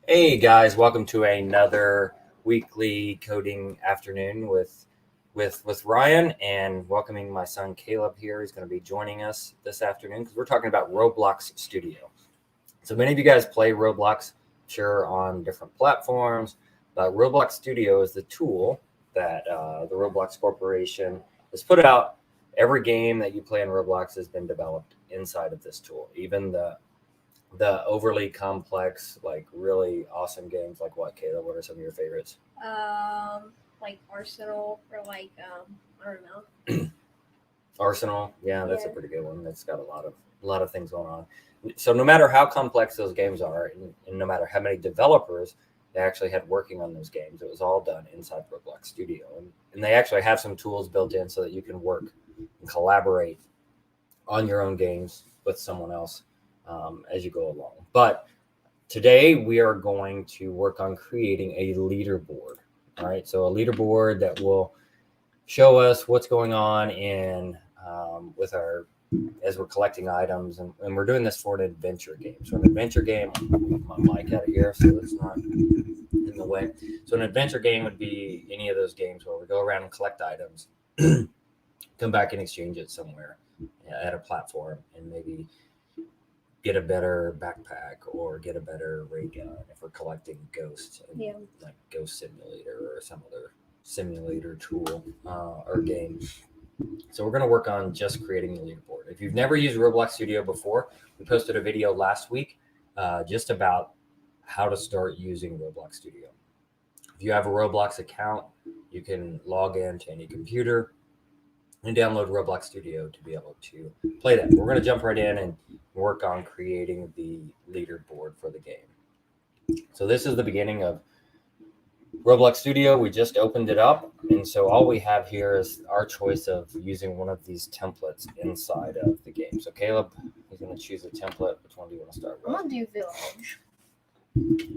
Hey guys, welcome to another weekly coding afternoon with Ryan, and welcoming my son Caleb here. He's going to be joining us this afternoon because we're talking about Roblox Studio. So many of you guys play Roblox, sure, on different platforms, but Roblox Studio is the tool that the Roblox Corporation has put out. Every game that you play in Roblox has been developed inside of this tool, even the overly complex, like really awesome games. Like what, Caleb? What are some of your favorites? Like Arsenal, or like I don't know. Arsenal, yeah, that's a pretty good one. That's got a lot of things going on. So no matter how complex those games are, and no matter how many developers they actually had working on those games, it was all done inside Roblox Studio, and they actually have some tools built in so that you can work and collaborate on your own games with someone else as you go along. But today we are going to work on creating a leaderboard. All right, so a leaderboard that will show us what's going on in with our, as we're collecting items, and we're doing this for an adventure game. So an adventure game, I'll move my mic out of here so it's not in the way. So an adventure game would be any of those games where we go around and collect items, come back and exchange it somewhere at a platform, and maybe get a better backpack or get a better ray gun if we're collecting ghosts, like Ghost Simulator or some other simulator tool or game. So we're going to work on just creating the leaderboard. If you've never used Roblox Studio before, we posted a video last week just about how to start using Roblox Studio. If you have a Roblox account, you can log into any computer and download Roblox Studio to be able to play that. We're going to jump right in and work on creating the leaderboard for the game. So this is the beginning of Roblox Studio. We just opened it up, and so all we have here is our choice of using one of these templates inside of the game. So Caleb is going to choose a template. Which one do you want to start with? I'm going to do village.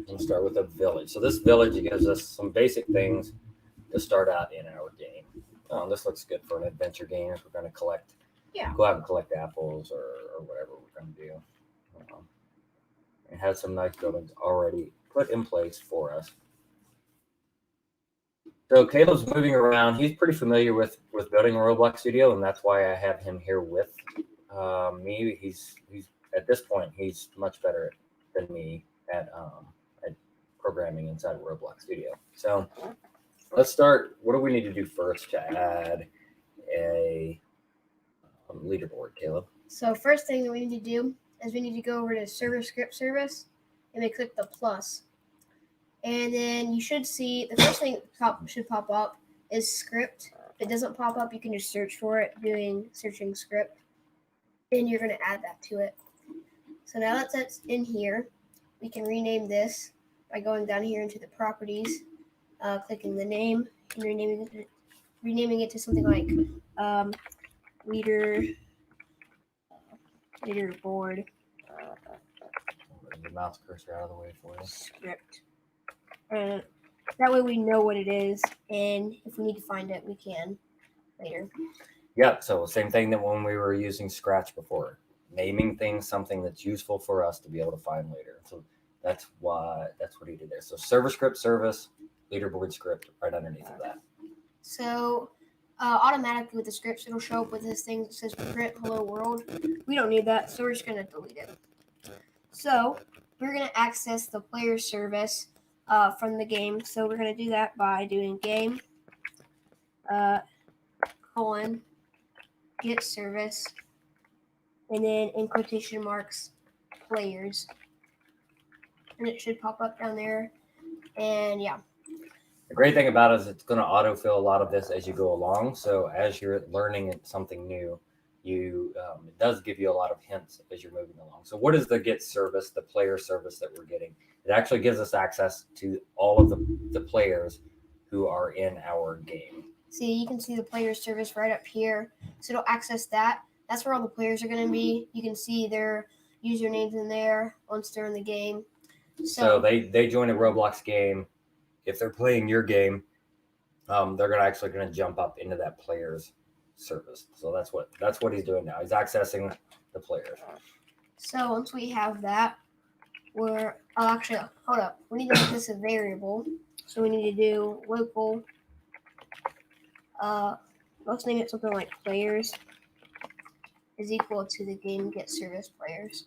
We'll start with a village. So this village gives us some basic things to start out in our game. This looks good for an adventure game if we're going to collect, go out and collect apples or whatever we're going to do. It has some nice buildings already put in place for us. So Caleb's moving around. He's pretty familiar with building a Roblox Studio, and that's why I have him here with me. He's at this point, he's much better than me at programming inside of Roblox Studio. So let's start. What do we need to do first to add a leaderboard, Caleb? So first thing that we need to do is we need to go over to server script service, and we click the plus. And then you should see the first thing should pop up is script. If it doesn't pop up, you can just search for it doing searching script. And you're going to add that to it. So now that that's in here, we can rename this by going down here into the properties, clicking the name, and renaming it to something like leaderboard. Move the mouse cursor out of the way for you. Script. That way we know what it is, and if we need to find it, we can later. Yeah, so same thing that when we were using Scratch before, naming things something that's useful for us to be able to find later. So that's what he did there. So server script service, leaderboard script right underneath of that. So automatically with the scripts, it'll show up with this thing that says print hello world. We don't need that, so we're just going to delete it. So we're going to access the player service from the game. So we're going to do that by doing game colon get service, and then in quotation marks players, and it should pop up down there. And yeah, the great thing about it is it's going to autofill a lot of this as you go along. So as you're learning something new, it does give you a lot of hints as you're moving along. So what is the get service, the player service that we're getting? It actually gives us access to all of the players who are in our game. See, you can see the player service right up here. So it'll access that. That's where all the players are going to be. You can see their usernames in there once they're in the game. So they join a Roblox game. If they're playing your game, they're actually going to jump up into that player's service. So that's what he's doing now. He's accessing the players. So once we have that, actually, hold up. We need to make this a variable. So we need to do local. Let's name it something like players is equal to the game get service players.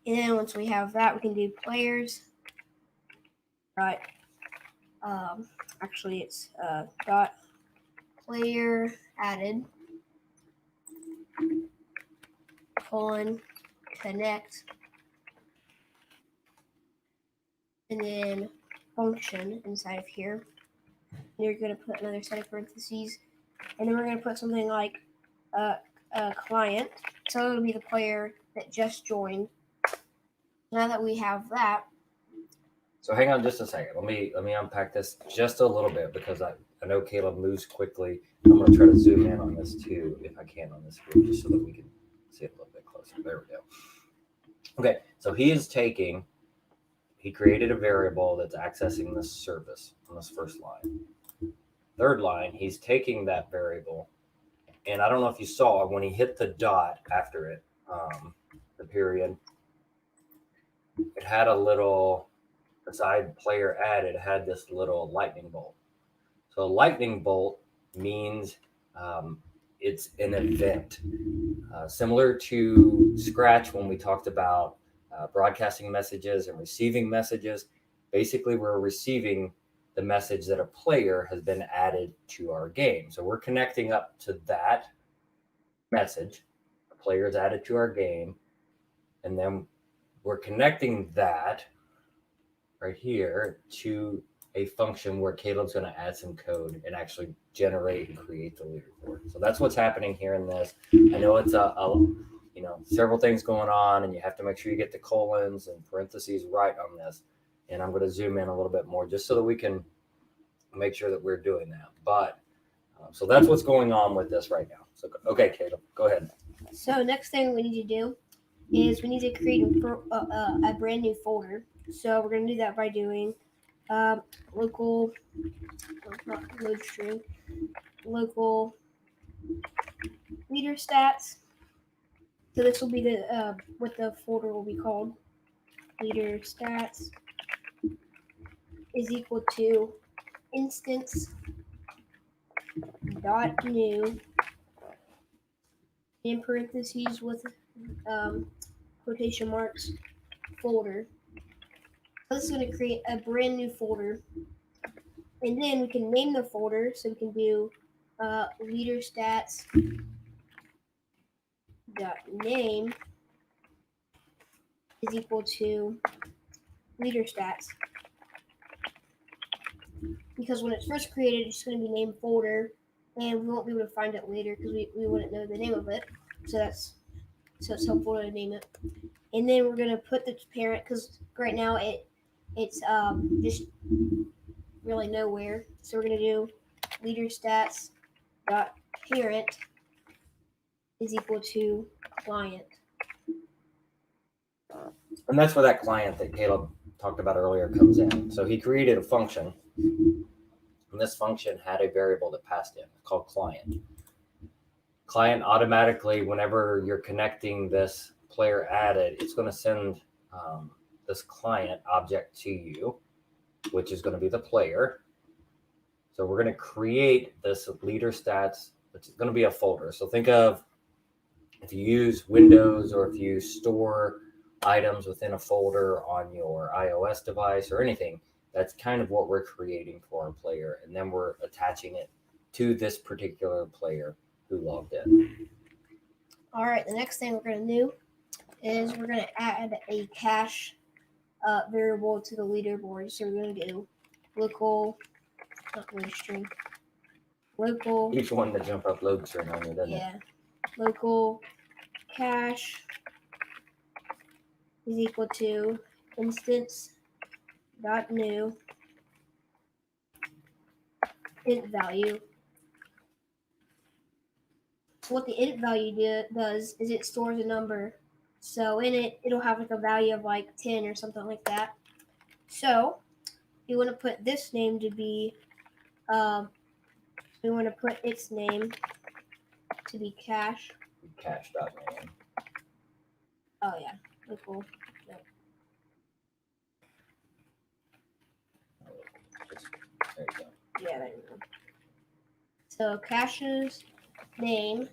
And then once we have that, we can do players. Right. Actually, it's dot player added colon connect, and then function inside of here. And you're going to put another set of parentheses, and then we're going to put something like a client. So it'll be the player that just joined. Now that we have that. So hang on just a second. Let me unpack this just a little bit because I know Caleb moves quickly. I'm going to try to zoom in on this too, if I can, on this screen, just so that we can see it a little bit closer. There we go. Okay, so he created a variable that's accessing this service on this first line. Third line, he's taking that variable, and I don't know if you saw when he hit the dot after it, the period, it had a little, beside player added, had this little lightning bolt. So lightning bolt means it's an event. Similar to Scratch when we talked about broadcasting messages and receiving messages. Basically, we're receiving the message that a player has been added to our game. So we're connecting up to that message. A player is added to our game, and then we're connecting that right here to a function where Caleb's going to add some code and actually generate and create the leaderboard. So that's what's happening here in this. I know it's several things going on, and you have to make sure you get the colons and parentheses right on this. And I'm going to zoom in a little bit more just so that we can make sure that we're doing that. But so that's what's going on with this right now. So, okay, Caleb, go ahead. So next thing we need to do is we need to create a brand new folder. So we're going to do that by doing local load string, local leader stats. So this will be the what the folder will be called. Leader stats is equal to instance dot new in parentheses with quotation marks folder. So this is going to create a brand new folder, and then we can name the folder. So we can do leader stats dot name is equal to leader stats, because when it's first created, it's going to be named folder, and we won't be able to find it later because we wouldn't know the name of it. So it's helpful to name it. And then we're going to put the parent, because right now it's just really nowhere. So we're going to do leader stats dot parent is equal to client. And that's where that client that Caleb talked about earlier comes in. So he created a function, and this function had a variable that passed in called client. Client automatically, whenever you're connecting this player added, it's going to send this client object to you, which is going to be the player. So we're going to create this leader stats, which is going to be a folder. So think of if you use Windows or if you store items within a folder on your iOS device or anything, that's kind of what we're creating for our player. And then we're attaching it to this particular player who logged in. All right, the next thing we're going to do is we're going to add a cache variable to the leaderboard. So we're going to do local, not really string, local, Each one to jump up load string on you, doesn't it? yeah, local cache is equal to instance dot new int value. So what the int value does is it stores a number. So in it, it'll have like a value of like 10 or something like that. So we want to put this name to be, we want to put its name to be cache. Cache.name. Oh yeah, local. No. There you go. Yeah, there you go. So cache's name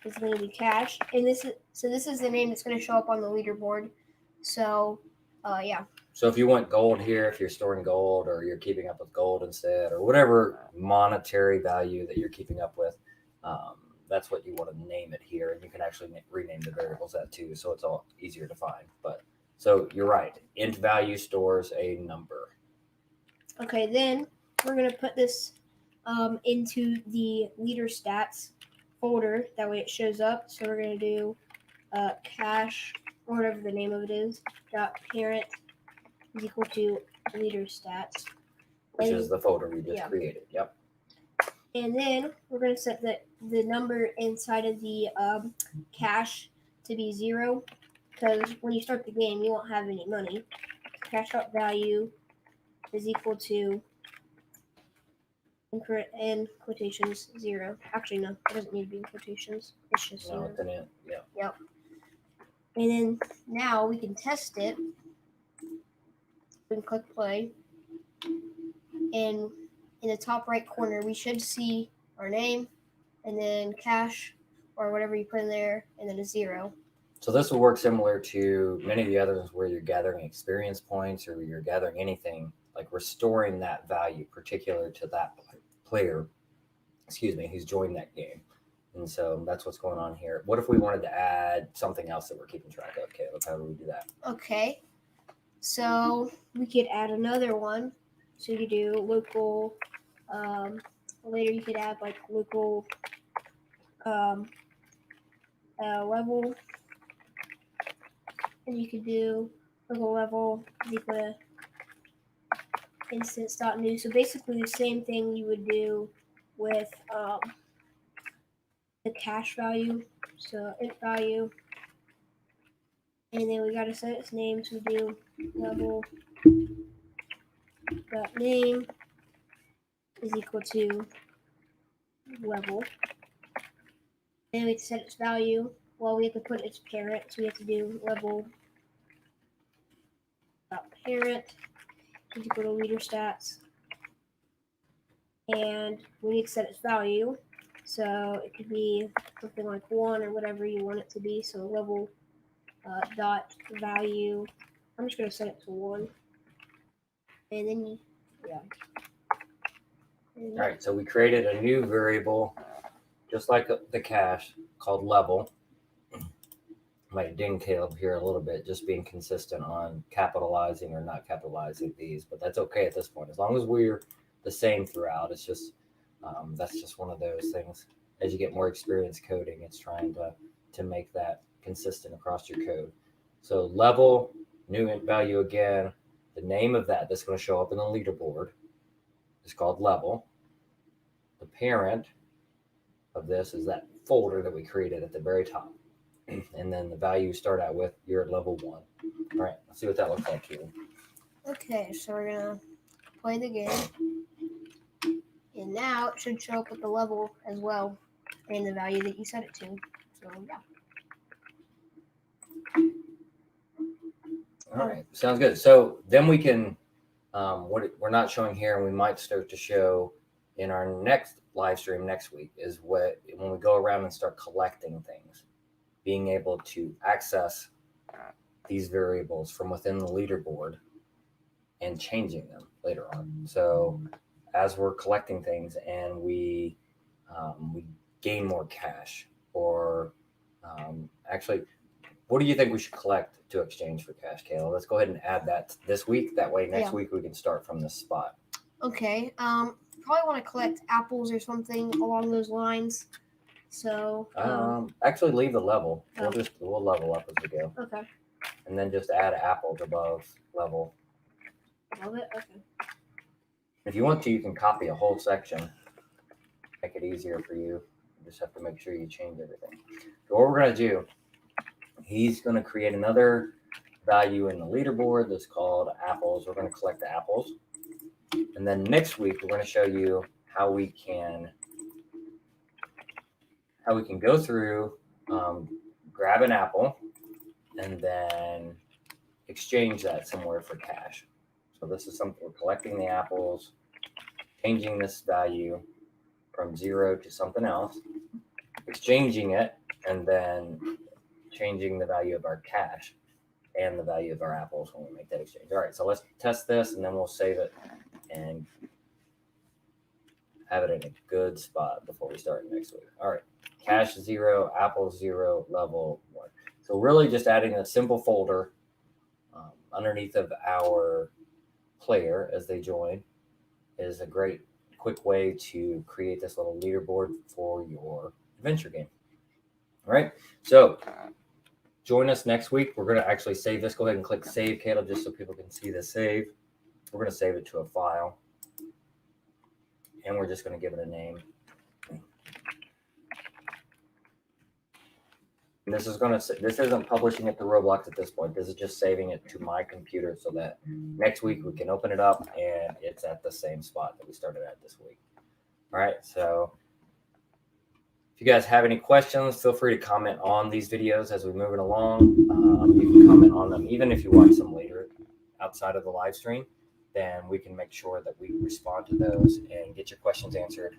is going to be cache, and this is the name that's going to show up on the leaderboard. So, yeah. So if you want gold here, if you're storing gold or you're keeping up with gold instead, or whatever monetary value that you're keeping up with, that's what you want to name it here. And you can actually rename the variables that too, so it's all easier to find. But so you're right. Int value stores a number. Okay, then we're going to put this into the leader stats folder. That way it shows up. So we're going to do cache, or whatever the name of it is, dot parent is equal to leader stats. Which is the folder we just created. Yep. And then we're going to set the number inside of the cache to be 0, because when you start the game, you won't have any money. Cache.value is equal to, in quotations, 0. Actually, no, it doesn't need to be in quotations. It's just 0. It's an int. Yeah. Yep. And then now we can test it. We can click play. And in the top right corner, we should see our name and then cache or whatever you put in there, and then a 0. So this will work similar to many of the others where you're gathering experience points or you're gathering anything, like restoring that value particular to that player, who's joined that game. And so that's what's going on here. What if we wanted to add something else that we're keeping track of, Caleb? How do we do that? Okay. So we could add another one. So you could do local, later you could add like local level, and you could do local level is equal to instance.new. So basically the same thing you would do with the cache value. So int value, and then we got to set its name. So we do level dot name is equal to level, and we have to set its value. Well, we have to put its parent, so we have to do level dot parent is equal to leader stats, and we need to set its value. So it could be something like 1 or whatever you want it to be. So level dot value, I'm just going to set it to 1. And then, yeah. All right, so we created a new variable, just like the cache, called level. Might ding Caleb here a little bit, just being consistent on capitalizing or not capitalizing these, but that's okay at this point. As long as we're the same throughout, it's just, that's just one of those things. As you get more experience coding, it's trying to make that consistent across your code. So level, new int value again. The name of that's going to show up in the leaderboard is called level. The parent of this is that folder that we created at the very top. And then the value you start out with, you're at level 1. All right, let's see what that looks like here. Okay, so we're going to play the game. And now it should show up with the level as well and the value that you set it to. So, yeah. All right, sounds good. So then we can, what we're not showing here, and we might start to show in our next live stream next week is when we go around and start collecting things, being able to access these variables from within the leaderboard and changing them later on. So as we're collecting things and we gain more cash, or actually, what do you think we should collect to exchange for cash, Kayla? Let's go ahead and add that this week. That way next week we can start from this spot. Okay. Probably want to collect apples or something along those lines. So actually leave the level. We'll level up as we go. Okay. And then just add apples above level. Love it. Okay. If you want to, you can copy a whole section. Make it easier for you. You just have to make sure you change everything. So what we're going to do, he's going to create another value in the leaderboard that's called apples. We're going to collect the apples. And then next week, we're going to show you how we can go through, grab an apple, and then exchange that somewhere for cash. So this is something, we're collecting the apples, changing this value from 0 to something else, exchanging it, and then changing the value of our cash and the value of our apples when we make that exchange. All right, so let's test this, and then we'll save it and have it in a good spot before we start next week. All right, cash 0, apples 0, level 1. So really just adding a simple folder underneath of our player as they join is a great quick way to create this little leaderboard for your adventure game. All right, so join us next week. We're going to actually save this. Go ahead and click save, Caleb, just so people can see the save. We're going to save it to a file, and we're just going to give it a name. And this isn't publishing it to Roblox at this point. This is just saving it to my computer so that next week we can open it up and it's at the same spot that we started at this week. All right, so if you guys have any questions, feel free to comment on these videos as we're moving along. You can comment on them, even if you watch them later outside of the live stream, then we can make sure that we respond to those and get your questions answered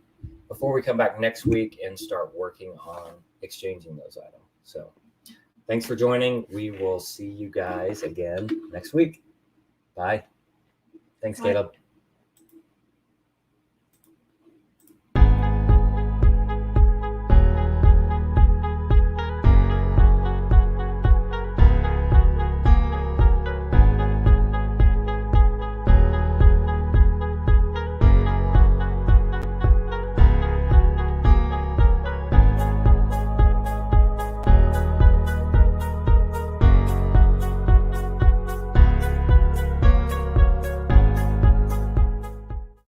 before we come back next week and start working on exchanging those items. So thanks for joining. We will see you guys again next week. Bye. Thanks, Caleb.